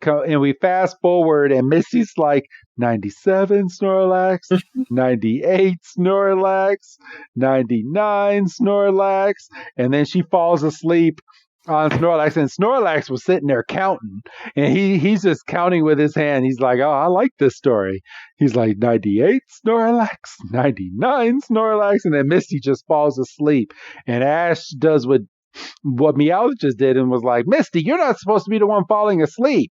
[SPEAKER 2] fast forward, and Missy's like, 97 Snorlax, 98 Snorlax, 99 Snorlax, and then she falls asleep on Snorlax, and Snorlax was sitting there counting, and he's just counting with his hand. He's like, oh, I like this story. He's like, 98 Snorlax, 99 Snorlax, and then Misty just falls asleep, and Ash does what Meowth just did and was like, Misty, you're not supposed to be the one falling asleep.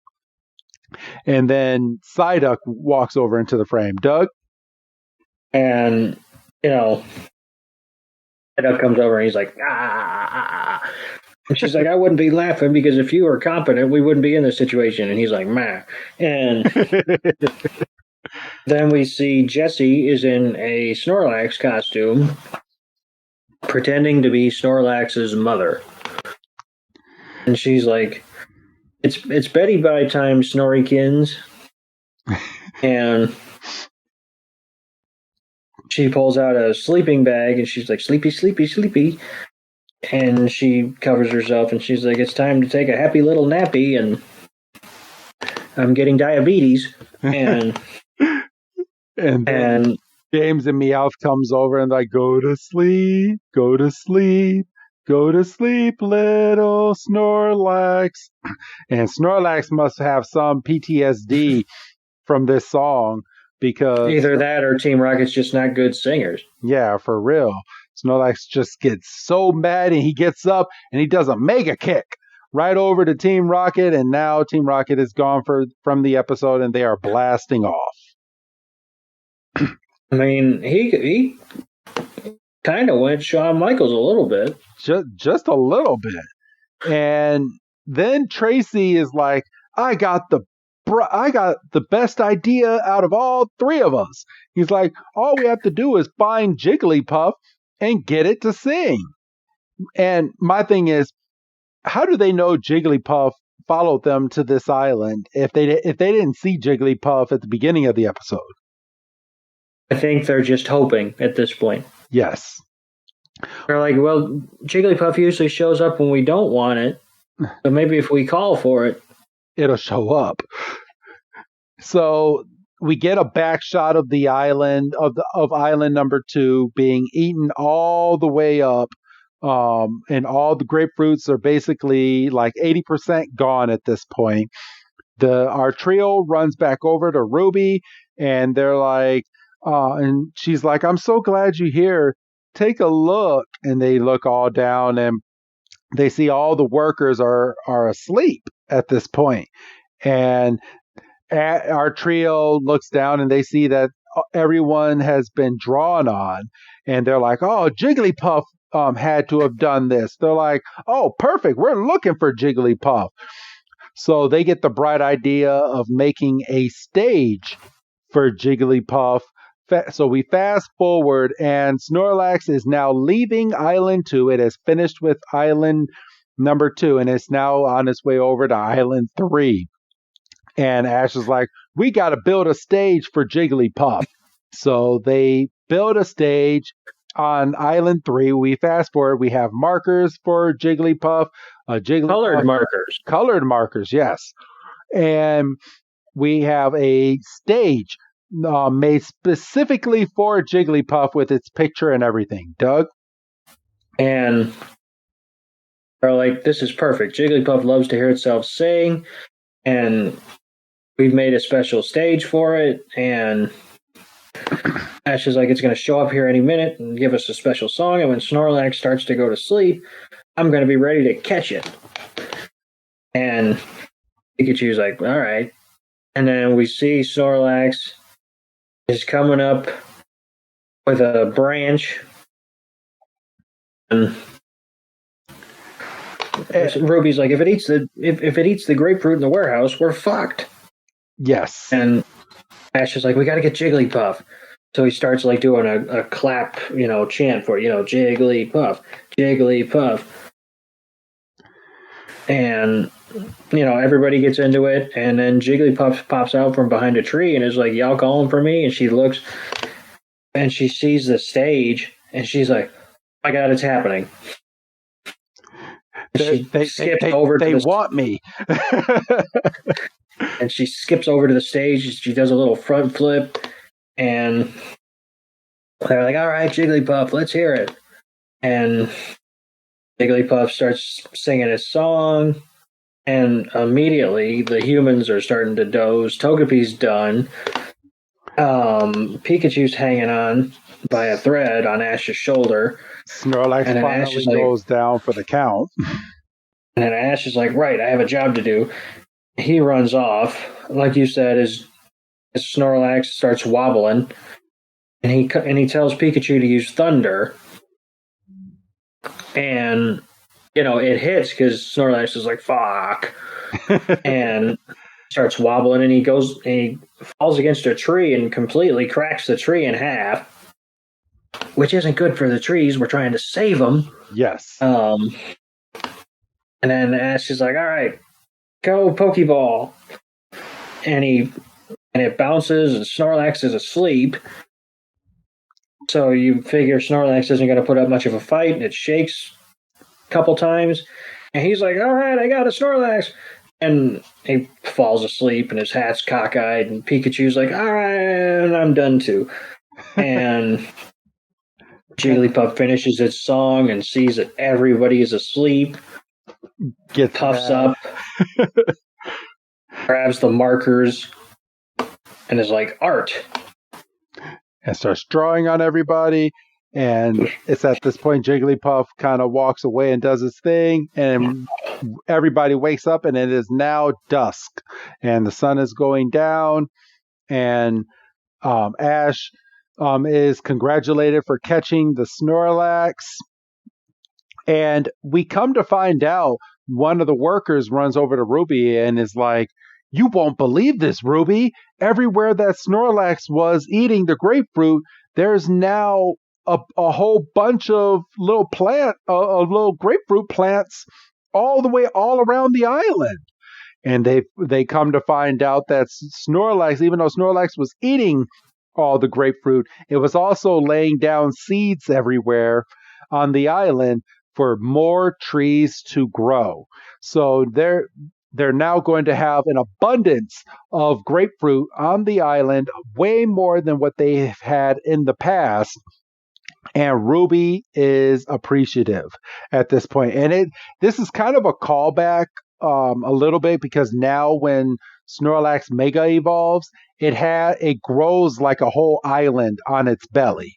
[SPEAKER 2] And then Psyduck walks over into the frame. Doug?
[SPEAKER 1] And, Psyduck comes over and he's like, ah. And she's like, I wouldn't be laughing, because if you were competent, we wouldn't be in this situation. And he's like, meh. And then we see Jessie is in a Snorlax costume, pretending to be Snorlax's mother. And she's like, it's Betty by time, Snorrykins. And she pulls out a sleeping bag, and she's like, sleepy, sleepy, sleepy. And she covers herself, and she's like, it's time to take a happy little nappy, and I'm getting diabetes. And
[SPEAKER 2] and James and Meowth comes over and like, go to sleep, go to sleep, go to sleep, little Snorlax. And Snorlax must have some PTSD from this song, because
[SPEAKER 1] either that or Team Rocket's just not good singers.
[SPEAKER 2] Yeah, for real. Snorlax just gets so mad, and he gets up and he does a mega kick right over to Team Rocket, and now Team Rocket is gone from the episode, and they are blasting off.
[SPEAKER 1] I mean, he kind of went Shawn Michaels a little bit.
[SPEAKER 2] Just a little bit. And then Tracy is like, I got the best idea out of all three of us. He's like, all we have to do is find Jigglypuff and get it to sing. And my thing is, how do they know Jigglypuff followed them to this island if they didn't see Jigglypuff at the beginning of the episode?
[SPEAKER 1] I think they're just hoping at this point.
[SPEAKER 2] Yes.
[SPEAKER 1] They're like, well, Jigglypuff usually shows up when we don't want it, so maybe if we call for it,
[SPEAKER 2] it'll show up. So we get a back shot of the island of island number 2 being eaten all the way up, and all the grapefruits are basically like 80% gone at this point. Our trio runs back over to Ruby, and they're like, and she's like, I'm so glad you're here. Take a look. And they look all down, and they see all the workers are asleep at this point. And our trio looks down, and they see that everyone has been drawn on. And they're like, oh, Jigglypuff had to have done this. They're like, oh, perfect. We're looking for Jigglypuff. So they get the bright idea of making a stage for Jigglypuff. So we fast forward, and Snorlax is now leaving Island 2. It has finished with Island number 2, and it's now on its way over to Island 3. And Ash is like, we got to build a stage for Jigglypuff. So they build a stage on Island 3. We fast forward. We have markers for Jigglypuff. Colored markers, yes. And we have a stage made specifically for Jigglypuff with its picture and everything. Doug?
[SPEAKER 1] And they're like, this is perfect. Jigglypuff loves to hear itself sing, and we've made a special stage for it. And Ash is like, it's going to show up here any minute and give us a special song. And when Snorlax starts to go to sleep, I'm going to be ready to catch it. And Pikachu's like, all right. And then we see Snorlax is coming up with a branch. And Ruby's like, if it eats the grapefruit in the warehouse, we're fucked.
[SPEAKER 2] Yes.
[SPEAKER 1] And Ash is like, we got to get Jigglypuff. So he starts like doing a clap, chant for, Jigglypuff, Jigglypuff. And, everybody gets into it. And then Jigglypuff pops out from behind a tree and is like, y'all calling for me? And she looks and she sees the stage and she's like, oh my God, it's happening.
[SPEAKER 2] They want me.
[SPEAKER 1] And she skips over to the stage. She does a little front flip. And they're like, all right, Jigglypuff, let's hear it. And Jigglypuff starts singing his song. And immediately the humans are starting to doze. Togepi's done. Pikachu's hanging on by a thread on Ash's shoulder.
[SPEAKER 2] Snorlax finally goes down for the count.
[SPEAKER 1] And then Ash is like, right, I have a job to do. He runs off. Like you said, as Snorlax starts wobbling. And he tells Pikachu to use Thunder. And, it hits because Snorlax is like, fuck. And starts wobbling, and he falls against a tree and completely cracks the tree in half, which isn't good for the trees. We're trying to save them.
[SPEAKER 2] Yes.
[SPEAKER 1] And then Ash is like, all right, go Pokeball. And it bounces, and Snorlax is asleep. So you figure Snorlax isn't going to put up much of a fight, and it shakes a couple times. And he's like, all right, I got a Snorlax. And he falls asleep, and his hat's cockeyed, and Pikachu's like, all right, I'm done too. And Jigglypuff finishes its song and sees that everybody is asleep. Puffs up, grabs the markers, and is like, art.
[SPEAKER 2] And starts drawing on everybody. And it's at this point Jigglypuff kind of walks away and does his thing, and everybody wakes up, and it is now dusk, and the sun is going down, and Ash is congratulated for catching the Snorlax. And we come to find out one of the workers runs over to Ruby and is like, "You won't believe this, Ruby. Everywhere that Snorlax was eating the grapefruit, there's now a whole bunch of little little grapefruit plants all around the island." And they come to find out that Snorlax, even though Snorlax was eating all the grapefruit, it was also laying down seeds everywhere on the island for more trees to grow. So they're now going to have an abundance of grapefruit on the island, way more than what they have had in the past. And Ruby is appreciative at this point. And this is kind of a callback a little bit, because now when Snorlax Mega evolves, it grows like a whole island on its belly.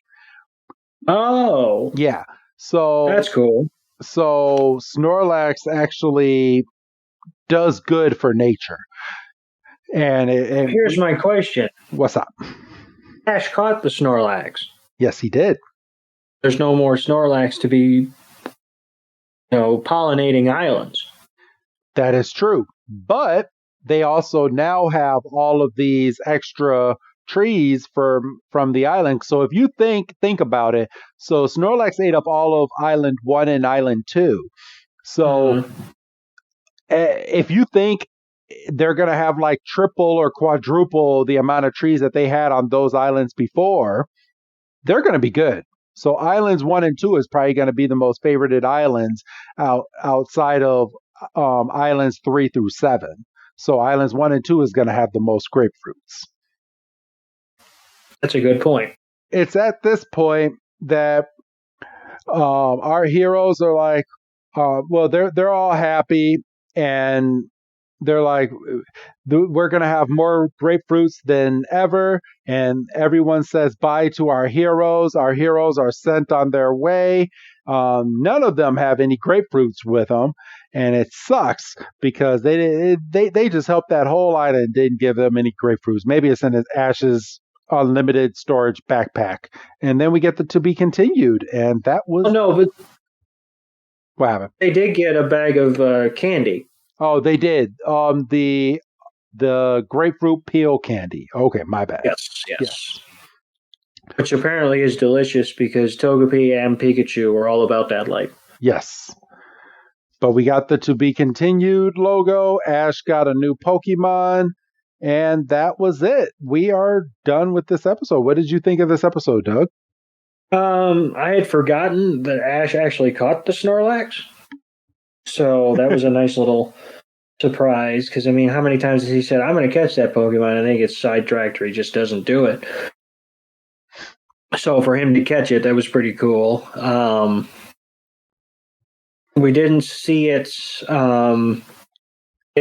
[SPEAKER 1] Oh.
[SPEAKER 2] Yeah. So
[SPEAKER 1] that's cool.
[SPEAKER 2] So Snorlax actually does good for nature. And
[SPEAKER 1] here's my question.
[SPEAKER 2] What's up?
[SPEAKER 1] Ash caught the Snorlax.
[SPEAKER 2] Yes, he did.
[SPEAKER 1] There's no more Snorlax to be, pollinating islands.
[SPEAKER 2] That is true. But they also now have all of these extra trees from the island. So if you think about it, so Snorlax ate up all of Island 1 and Island 2. So if you think they're going to have like triple or quadruple the amount of trees that they had on those islands before, they're going to be good. So Islands 1 and 2 is probably going to be the most favorited islands outside of Islands 3 through 7. So Islands 1 and 2 is going to have the most grapefruits.
[SPEAKER 1] That's a good point.
[SPEAKER 2] It's at this point that our heroes are like, they're all happy, and they're like, we're going to have more grapefruits than ever. And everyone says bye to our heroes. Our heroes are sent on their way. None of them have any grapefruits with them. And it sucks because they just helped that whole island and didn't give them any grapefruits. Maybe it's in Ash's unlimited storage backpack. And then we get the to be continued. And that was...
[SPEAKER 1] Oh, no, but...
[SPEAKER 2] What happened?
[SPEAKER 1] They did get a bag of candy.
[SPEAKER 2] Oh, they did. The grapefruit peel candy. Okay, my bad.
[SPEAKER 1] Yes. Which apparently is delicious because Togepi and Pikachu were all about that life.
[SPEAKER 2] Yes. But we got the to be continued logo. Ash got a new Pokemon. And that was it. We are done with this episode. What did you think of this episode, Doug?
[SPEAKER 1] I had forgotten that Ash actually caught the Snorlax. So that was a nice little surprise. Because, how many times has he said, I'm going to catch that Pokemon, and then he gets sidetracked or he just doesn't do it. So for him to catch it, that was pretty cool. We didn't see it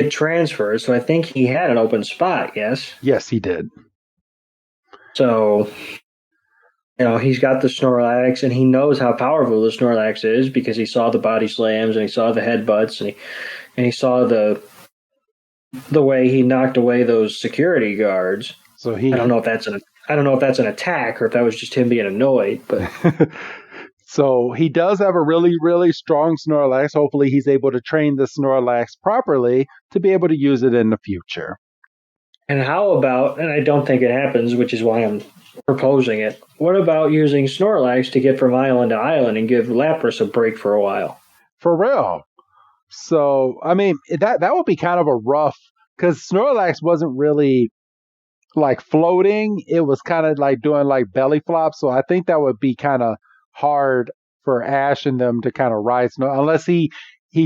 [SPEAKER 1] transfer, so I think he had an open spot, yes?
[SPEAKER 2] Yes, he did.
[SPEAKER 1] So... he's got the Snorlax, and he knows how powerful the Snorlax is because he saw the body slams and he saw the headbutts and he saw the way he knocked away those security guards.
[SPEAKER 2] So
[SPEAKER 1] I don't know if that's an attack or if that was just him being annoyed, but
[SPEAKER 2] so he does have a really, really strong Snorlax. Hopefully he's able to train the Snorlax properly to be able to use it in the future.
[SPEAKER 1] And how about, and I don't think it happens, which is why I'm proposing it, what about using Snorlax to get from island to island and give Lapras a break for a while?
[SPEAKER 2] For real. So, that would be kind of a rough, because Snorlax wasn't really like floating. It was kind of like doing like belly flops. So I think that would be kind of hard for Ash and them to kind of ride unless he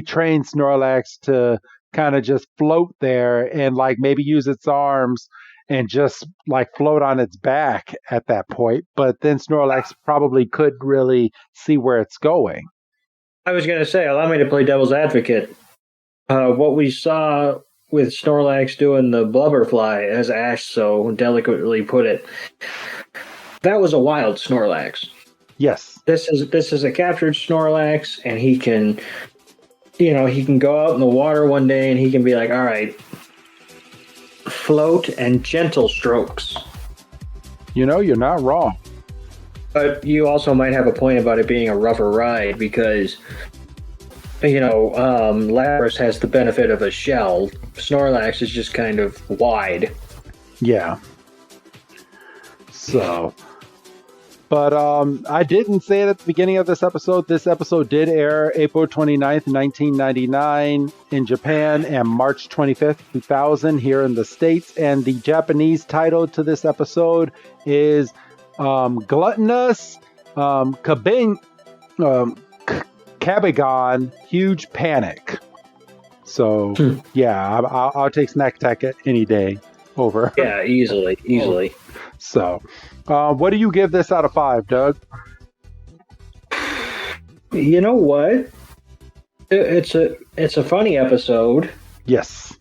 [SPEAKER 2] trains Snorlax to kind of just float there and like maybe use its arms and just like float on its back at that point. But then Snorlax probably couldn't really see where it's going.
[SPEAKER 1] I was going to say, allow me to play devil's advocate. What we saw with Snorlax doing the blubberfly, as Ash so delicately put it, that was a wild Snorlax.
[SPEAKER 2] Yes.
[SPEAKER 1] This is a captured Snorlax, and he can, he can go out in the water one day, and he can be like, all right, float and gentle strokes.
[SPEAKER 2] You're not wrong.
[SPEAKER 1] But you also might have a point about it being a rougher ride because, Lapras has the benefit of a shell. Snorlax is just kind of wide.
[SPEAKER 2] Yeah. So, but I didn't say it at the beginning of this episode. This episode did air April 29th, 1999 in Japan and March 25th, 2000 here in the States. And the Japanese title to this episode is Gluttonous, Kabigon, Huge Panic. So, yeah, I'll take Snack Attack any day over.
[SPEAKER 1] Yeah, easily.
[SPEAKER 2] So, what do you give this out of 5, Doug?
[SPEAKER 1] You know what? It's a funny episode.
[SPEAKER 2] Yes.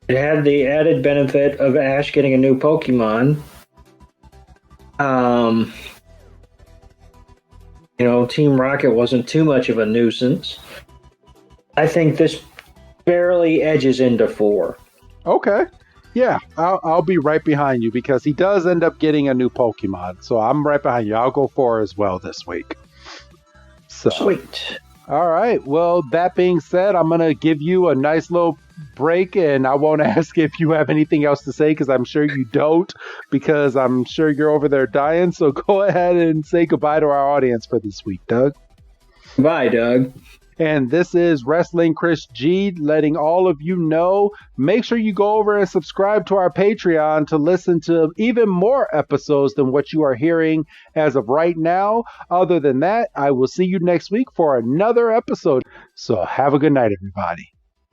[SPEAKER 1] It had the added benefit of Ash getting a new Pokemon. Team Rocket wasn't too much of a nuisance. I think this barely edges into 4.
[SPEAKER 2] Okay. Yeah, I'll be right behind you because he does end up getting a new Pokemon. So I'm right behind you. I'll go 4 as well this week. So,
[SPEAKER 1] sweet.
[SPEAKER 2] All right. Well, that being said, I'm going to give you a nice little break and I won't ask if you have anything else to say because I'm sure you don't because I'm sure you're over there dying. So go ahead and say goodbye to our audience for this week, Doug.
[SPEAKER 1] Bye, Doug.
[SPEAKER 2] And this is Wrestling Chris G letting all of you know. Make sure you go over and subscribe to our Patreon to listen to even more episodes than what you are hearing as of right now. Other than that, I will see you next week for another episode. So have a good night, everybody.